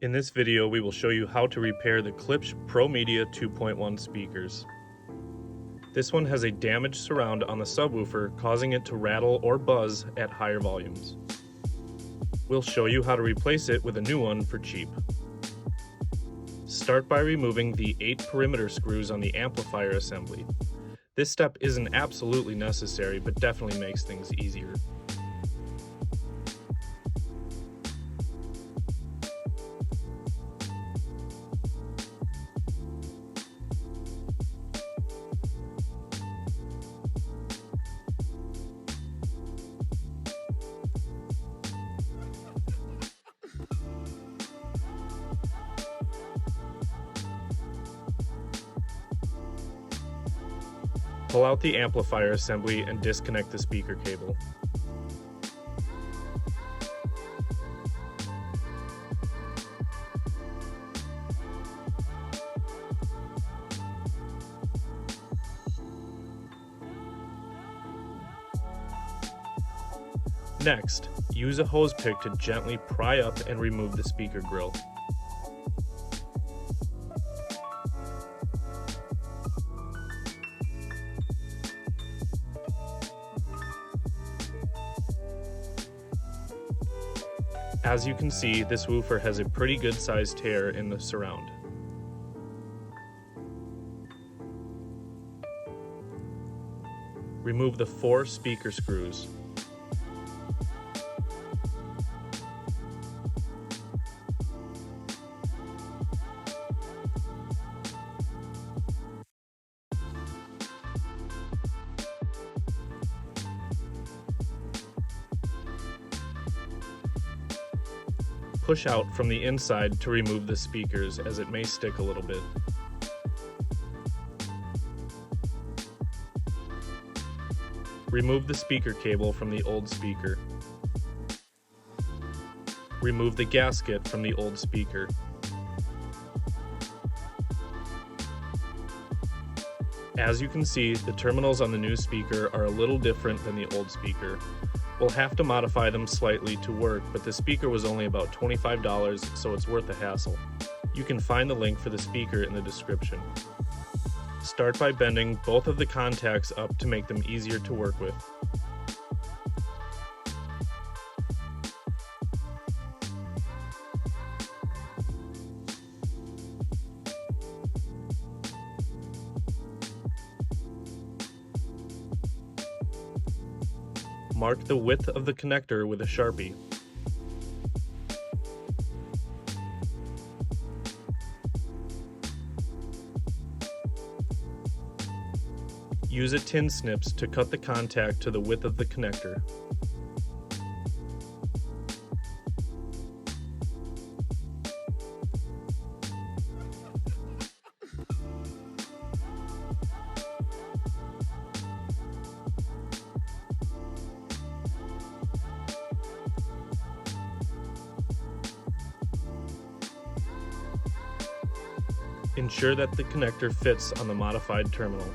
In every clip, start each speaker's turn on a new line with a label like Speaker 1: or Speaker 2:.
Speaker 1: In this video, we will show you how to repair the Klipsch ProMedia 2.1 speakers. This one has a damaged surround on the subwoofer, causing it to rattle or buzz at higher volumes. We'll show you how to replace it with a new one for cheap. Start by removing the 8 perimeter screws on the amplifier assembly. This step isn't absolutely necessary, but definitely makes things easier. Pull out the amplifier assembly and disconnect the speaker cable. Next, use a hose pick to gently pry up and remove the speaker grill. As you can see, this woofer has a pretty good sized tear in the surround. Remove the 4 speaker screws. Push out from the inside to remove the speakers, as it may stick a little bit. Remove the speaker cable from the old speaker. Remove the gasket from the old speaker. As you can see, the terminals on the new speaker are a little different than the old speaker. We'll have to modify them slightly to work, but the speaker was only about $25, so it's worth the hassle. You can find the link for the speaker in the description. Start by bending both of the contacts up to make them easier to work with. Mark the width of the connector with a Sharpie. Use a tin snips to cut the contact to the width of the connector. Ensure that the connector fits on the modified terminal.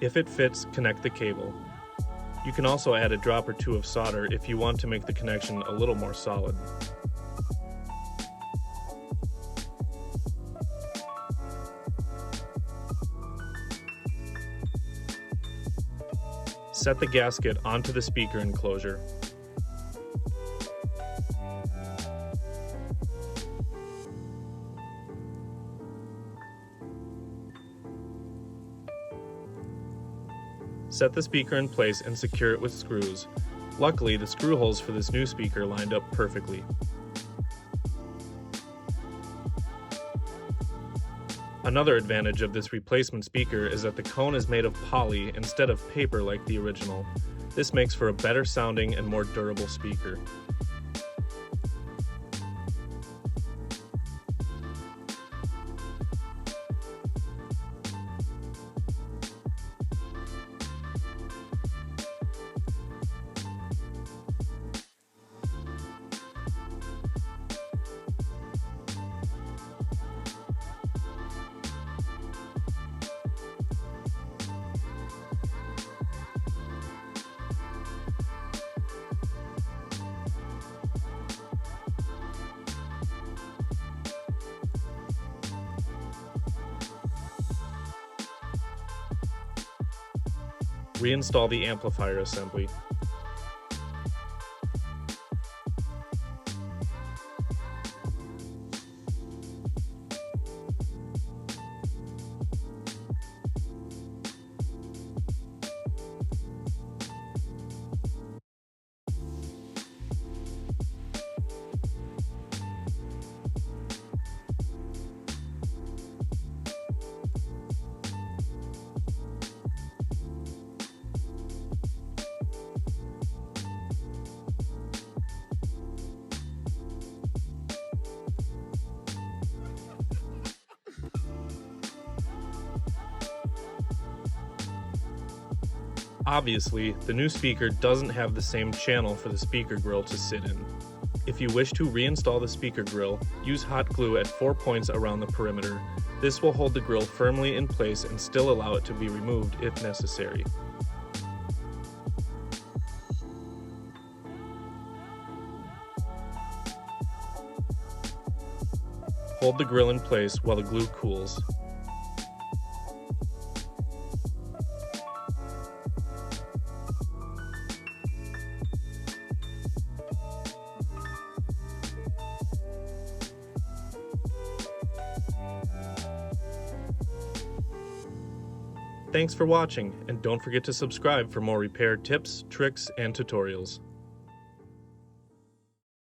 Speaker 1: If it fits, connect the cable. You can also add a drop or two of solder if you want to make the connection a little more solid. Set the gasket onto the speaker enclosure. Set the speaker in place and secure it with screws. Luckily, the screw holes for this new speaker lined up perfectly. Another advantage of this replacement speaker is that the cone is made of poly instead of paper like the original. This makes for a better sounding and more durable speaker. Reinstall the amplifier assembly. Obviously, the new speaker doesn't have the same channel for the speaker grill to sit in. If you wish to reinstall the speaker grill, use hot glue at 4 points around the perimeter. This will hold the grill firmly in place and still allow it to be removed if necessary. Hold the grill in place while the glue cools. Thanks for watching, and don't forget to subscribe for more repair tips, tricks, and tutorials.